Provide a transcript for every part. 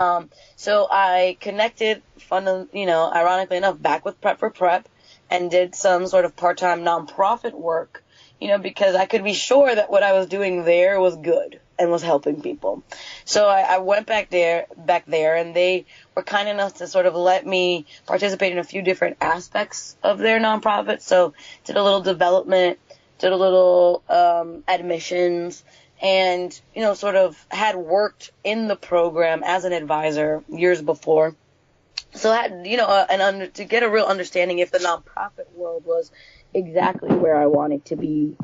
So I connected, ironically enough, back with Prep for Prep and did some sort of part-time nonprofit work, because I could be sure that what I was doing there was good and was helping people. So I went back there, and they were kind enough to sort of let me participate in a few different aspects of their nonprofit. So did a little development, did a little admissions, and sort of had worked in the program as an advisor years before, so I had to get a real understanding if the nonprofit world was exactly where I wanted to be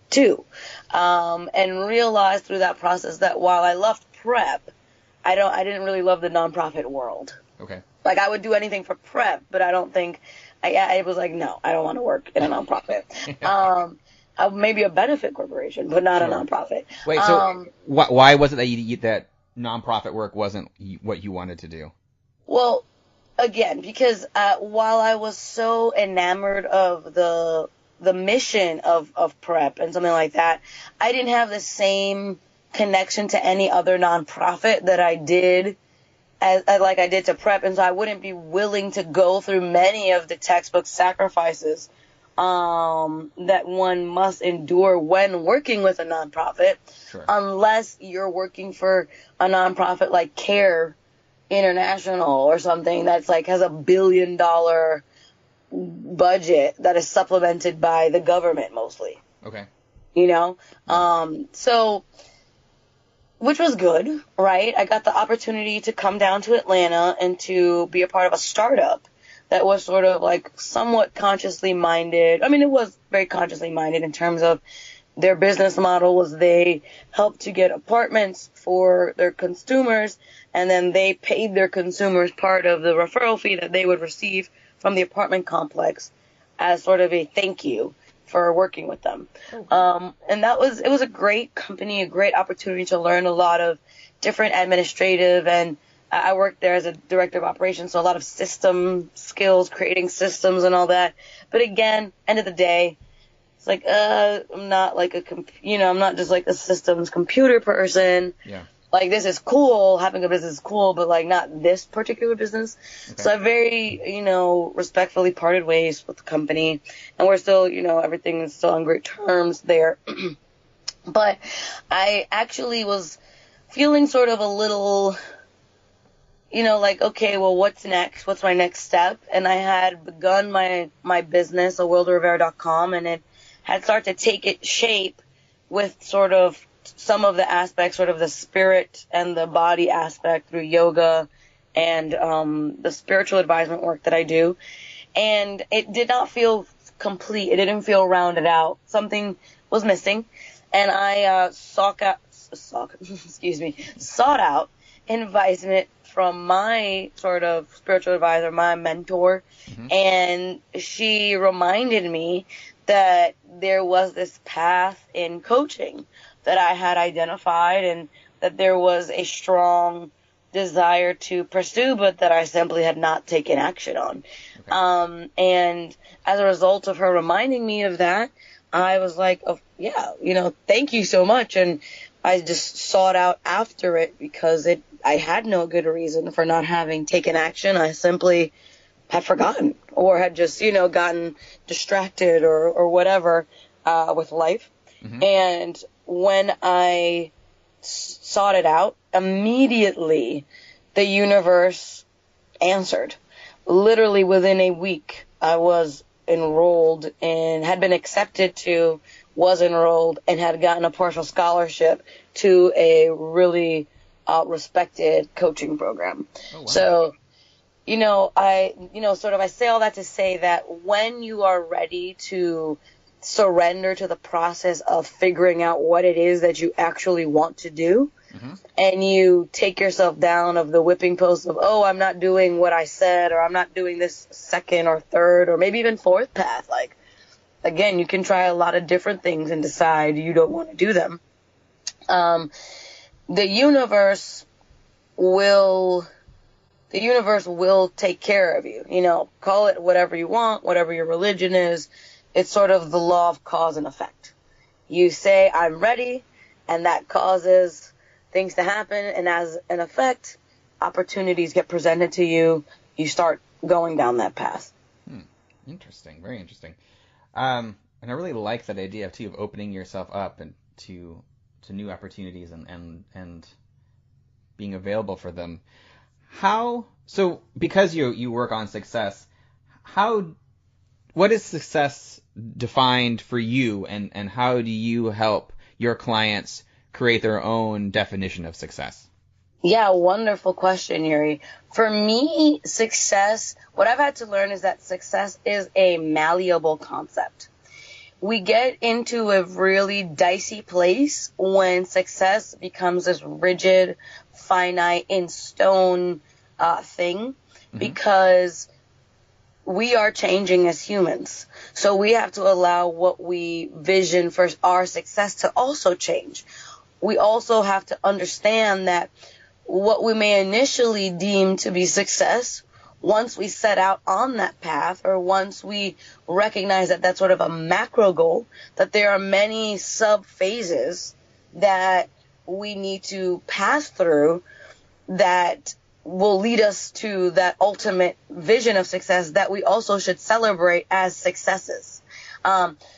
too, and realized through that process that while I loved prep, I didn't really love the nonprofit world. Okay. Like, I would do anything for prep, but I don't think I was like, no, I don't want to work in a nonprofit. Maybe a benefit corporation, but not a Sure. nonprofit. Wait, so why was it that that nonprofit work wasn't what you wanted to do? Well, again, because while I was so enamored of the mission of prep and something like that, I didn't have the same connection to any other nonprofit that I did like I did to prep, and so I wouldn't be willing to go through many of the textbook sacrifices that one must endure when working with a nonprofit, Sure. unless you're working for a nonprofit like CARE International or something that's like has $1 billion budget that is supplemented by the government mostly, Okay. you know? So, which was good, right? I got the opportunity to come down to Atlanta and to be a part of a startup that was sort of like somewhat consciously minded. I mean, it was very consciously minded in terms of their business model was they helped to get apartments for their consumers, and then they paid their consumers part of the referral fee that they would receive from the apartment complex as sort of a thank you for working with them. And it was a great company, a great opportunity to learn a lot of different administrative, and I worked there as a director of operations, so a lot of system skills, creating systems and all that. But again, end of the day, it's like, I'm not like I'm not just like a systems computer person. Yeah. Like, this is cool, having a business is cool, but like not this particular business. Okay. So I very, respectfully parted ways with the company, and we're still, everything is still on great terms there. But I actually was feeling sort of a little, like, okay, well, what's next? What's my next step? And I had begun my business, awildarivera.com, and it had started to take it shape with sort of some of the aspects, sort of the spirit and the body aspect through yoga and the spiritual advisement work that I do. And it did not feel complete. It didn't feel rounded out. Something was missing. And I sought out advisement from my sort of spiritual advisor, my mentor, and she reminded me that there was this path in coaching that I had identified, and that there was a strong desire to pursue, but that I simply had not taken action on. Okay. And as a result of her reminding me of that, I was like, oh, yeah, thank you so much. And I just sought out after it because I had no good reason for not having taken action. I simply had forgotten or had just, gotten distracted or whatever with life. And when I sought it out, immediately the universe answered. Literally within a week, I was enrolled and had been accepted to, was enrolled, and had gotten a partial scholarship to a really respected coaching program. Oh, wow. So, I say all that to say that when you are ready to surrender to the process of figuring out what it is that you actually want to do, and you take yourself down of the whipping post of, oh, I'm not doing what I said, or I'm not doing this second or third or maybe even fourth path. Like, again, you can try a lot of different things and decide you don't want to do them. The universe will take care of you. Call it whatever you want, whatever your religion is. It's sort of the law of cause and effect. You say, I'm ready, and that causes things to happen, and as an effect, opportunities get presented to you, you start going down that path. Interesting. Very interesting. And I really like that idea too of opening yourself up and to new opportunities and being available for them. So because you work on success, what is success defined for you, and how do you help your clients create their own definition of success? Yeah, wonderful question, Yuri. For me, success, what I've had to learn is that success is a malleable concept. We get into a really dicey place when success becomes this rigid, finite, in stone thing, because we are changing as humans. So we have to allow what we vision for our success to also change. We also have to understand that what we may initially deem to be success, once we set out on that path, or once we recognize that that's sort of a macro goal, that there are many sub-phases that we need to pass through that will lead us to that ultimate vision of success that we also should celebrate as successes.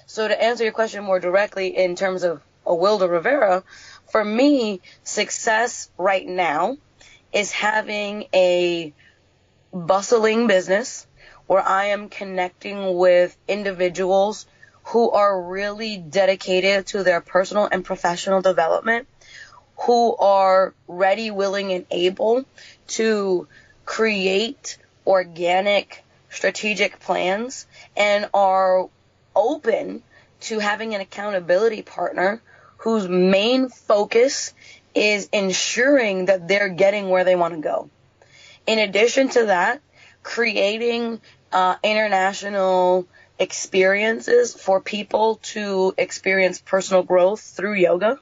So to answer your question more directly in terms of Awilda Rivera, for me, success right now is having a bustling business where I am connecting with individuals who are really dedicated to their personal and professional development, who are ready, willing, and able to create organic, strategic plans, and are open to having an accountability partner whose main focus is ensuring that they're getting where they want to go. In addition to that, creating international experiences for people to experience personal growth through yoga,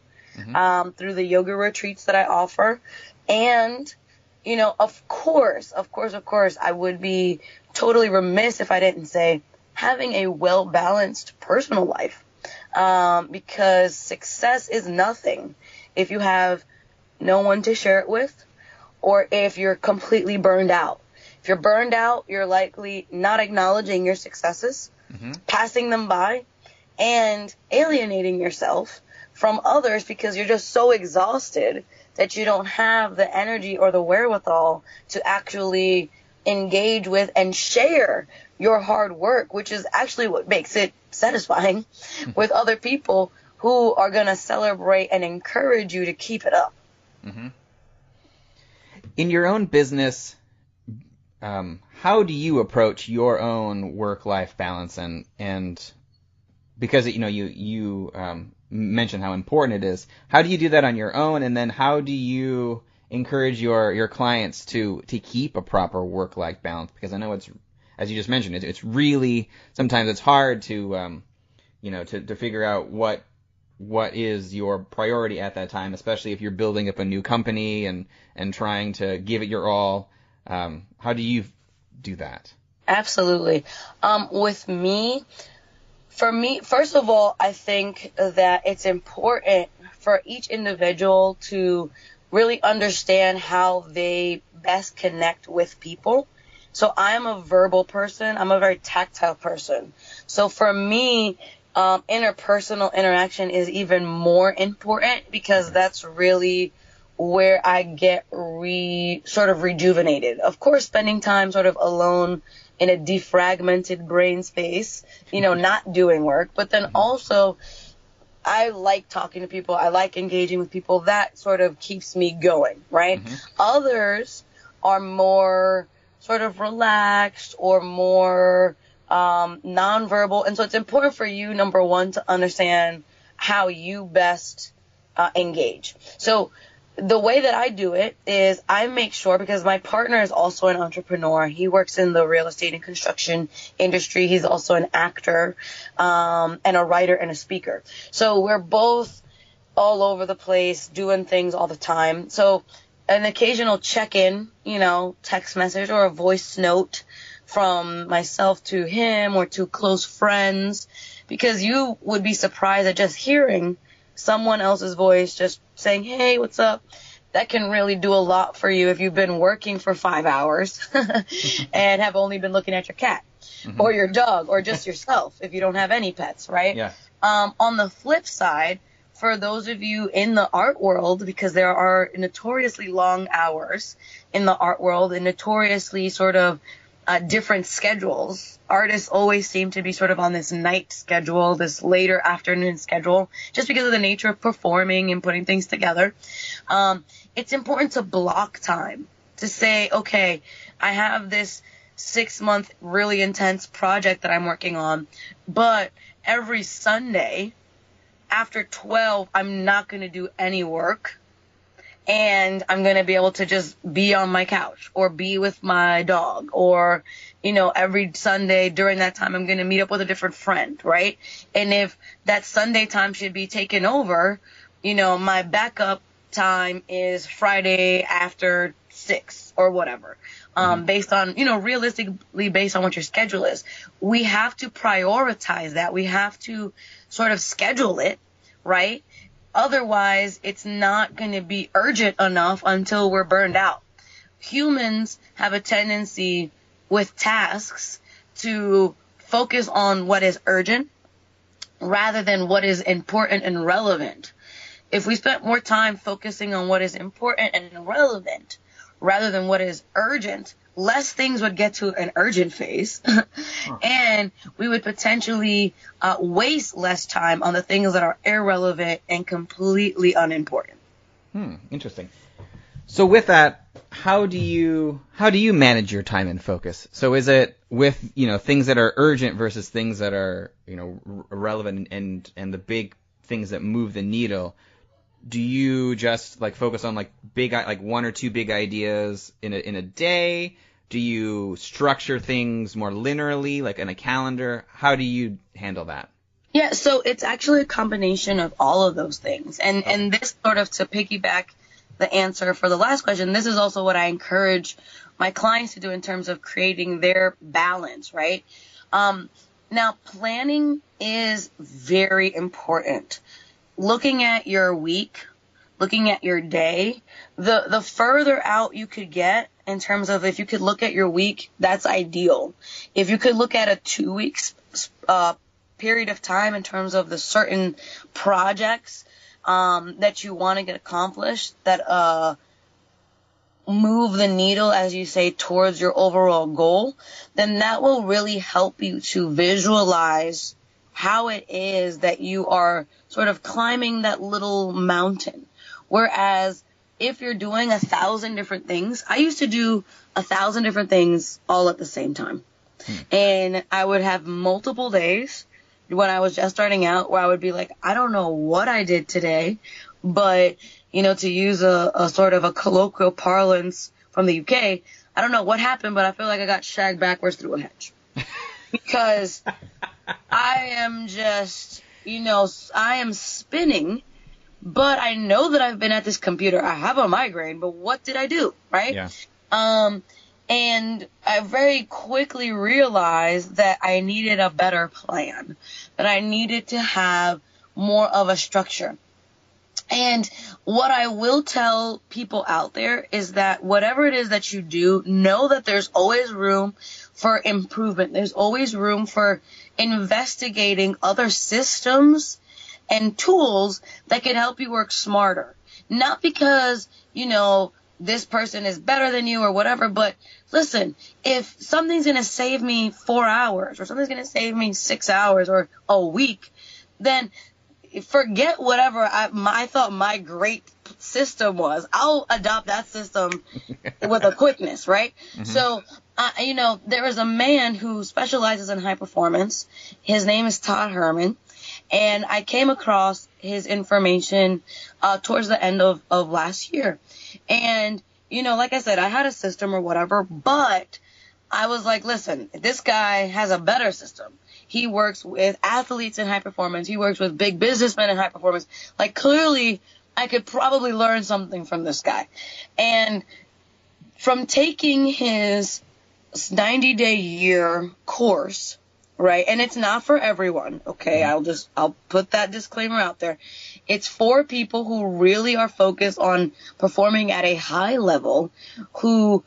through the yoga retreats that I offer. And, of course, I would be totally remiss if I didn't say having a well-balanced personal life. Because success is nothing if you have no one to share it with, or if you're completely burned out. If you're burned out, you're likely not acknowledging your successes, passing them by, and alienating yourself from others because you're just so exhausted that you don't have the energy or the wherewithal to actually engage with and share your hard work, which is actually what makes it satisfying, with other people who are going to celebrate and encourage you to keep it up. In your own business, how do you approach your own work-life balance? And because you mentioned how important it is, how do you do that on your own? And then how do you encourage your clients to keep a proper work-life balance? Because I know it's, as you just mentioned, it's really, sometimes it's hard to figure out what is your priority at that time, especially if you're building up a new company and trying to give it your all. How do you do that? Absolutely. For me, first of all, I think that it's important for each individual to really understand how they best connect with people. So I'm a verbal person. I'm a very tactile person. So for me, interpersonal interaction is even more important because that's really where I get sort of rejuvenated. Of course, spending time sort of alone in a defragmented brain space, not doing work, but then also I like talking to people. I like engaging with people. That sort of keeps me going, right? Others are more sort of relaxed or more nonverbal. And so it's important for you, number one, to understand how you best engage. So the way that I do it is I make sure, because my partner is also an entrepreneur. He works in the real estate and construction industry. He's also an actor, and a writer and a speaker. So we're both all over the place doing things all the time. So an occasional check-in, text message or a voice note from myself to him or to close friends, because you would be surprised at just hearing someone else's voice just saying, hey, what's up? that can really do a lot for you if you've been working for 5 hours and have only been looking at your cat or your dog or just yourself if you don't have any pets, right? Yeah. On the flip side, for those of you in the art world, because there are notoriously long hours in the art world and notoriously sort of different schedules. Artists always seem to be sort of on this night schedule, this later afternoon schedule, just because of the nature of performing and putting things together. It's important to block time, to say, okay, I have this 6-month really intense project that I'm working on, but every Sunday after 12, I'm not going to do any work. And I'm going to be able to just be on my couch or be with my dog, or, every Sunday during that time, I'm going to meet up with a different friend, right? And if that Sunday time should be taken over, my backup time is Friday after 6 or whatever, based on, realistically based on what your schedule is. We have to prioritize that. We have to sort of schedule it, right? Otherwise, it's not going to be urgent enough until we're burned out. Humans have a tendency with tasks to focus on what is urgent rather than what is important and relevant. If we spent more time focusing on what is important and relevant rather than what is urgent, less things would get to an urgent phase, and we would potentially waste less time on the things that are irrelevant and completely unimportant. Interesting. So with that, how do you manage your time and focus? So is it with things that are urgent versus things that are relevant and the big things that move the needle? Do you just focus on big one or two big ideas in a day? Do you structure things more linearly, like in a calendar? How do you handle that? Yeah, so it's actually a combination of all of those things. And this sort of, to piggyback the answer for the last question, this is also what I encourage my clients to do in terms of creating their balance, right? Now, planning is very important. Looking at your week, looking at your day, the further out you could get in terms of, if you could look at your week, that's ideal. If you could look at a 2 weeks period of time in terms of the certain projects that you want to get accomplished that move the needle, as you say, towards your overall goal, then that will really help you to visualize how it is that you are sort of climbing that little mountain. Whereas if you're doing 1,000 different things, I used to do 1,000 different things all at the same time. And I would have multiple days when I was just starting out where I would be like, I don't know what I did today, but, to use a sort of a colloquial parlance from the UK, I don't know what happened, but I feel like I got shagged backwards through a hedge. Because I am just, I am spinning, but I know that I've been at this computer. I have a migraine, but what did I do, right? Yeah. And I very quickly realized that I needed a better plan, that I needed to have more of a structure. And what I will tell people out there is that whatever it is that you do, know that there's always room for improvement. There's always room for investigating other systems and tools that can help you work smarter. Not because, this person is better than you or whatever, but listen, if something's going to save me 4 hours or something's going to save me 6 hours or a week, then forget whatever I thought my great system was. I'll adopt that system with a quickness, right? Mm-hmm. So, there is a man who specializes in high performance. His name is Todd Herman. And I came across his information towards the end of last year. And, like I said, I had a system or whatever, but I was like, listen, this guy has a better system. He works with athletes in high performance. He works with big businessmen in high performance. Clearly, I could probably learn something from this guy. And from taking his 90-day year course, right? And it's not for everyone, okay? I'll put that disclaimer out there. It's for people who really are focused on performing at a high level, who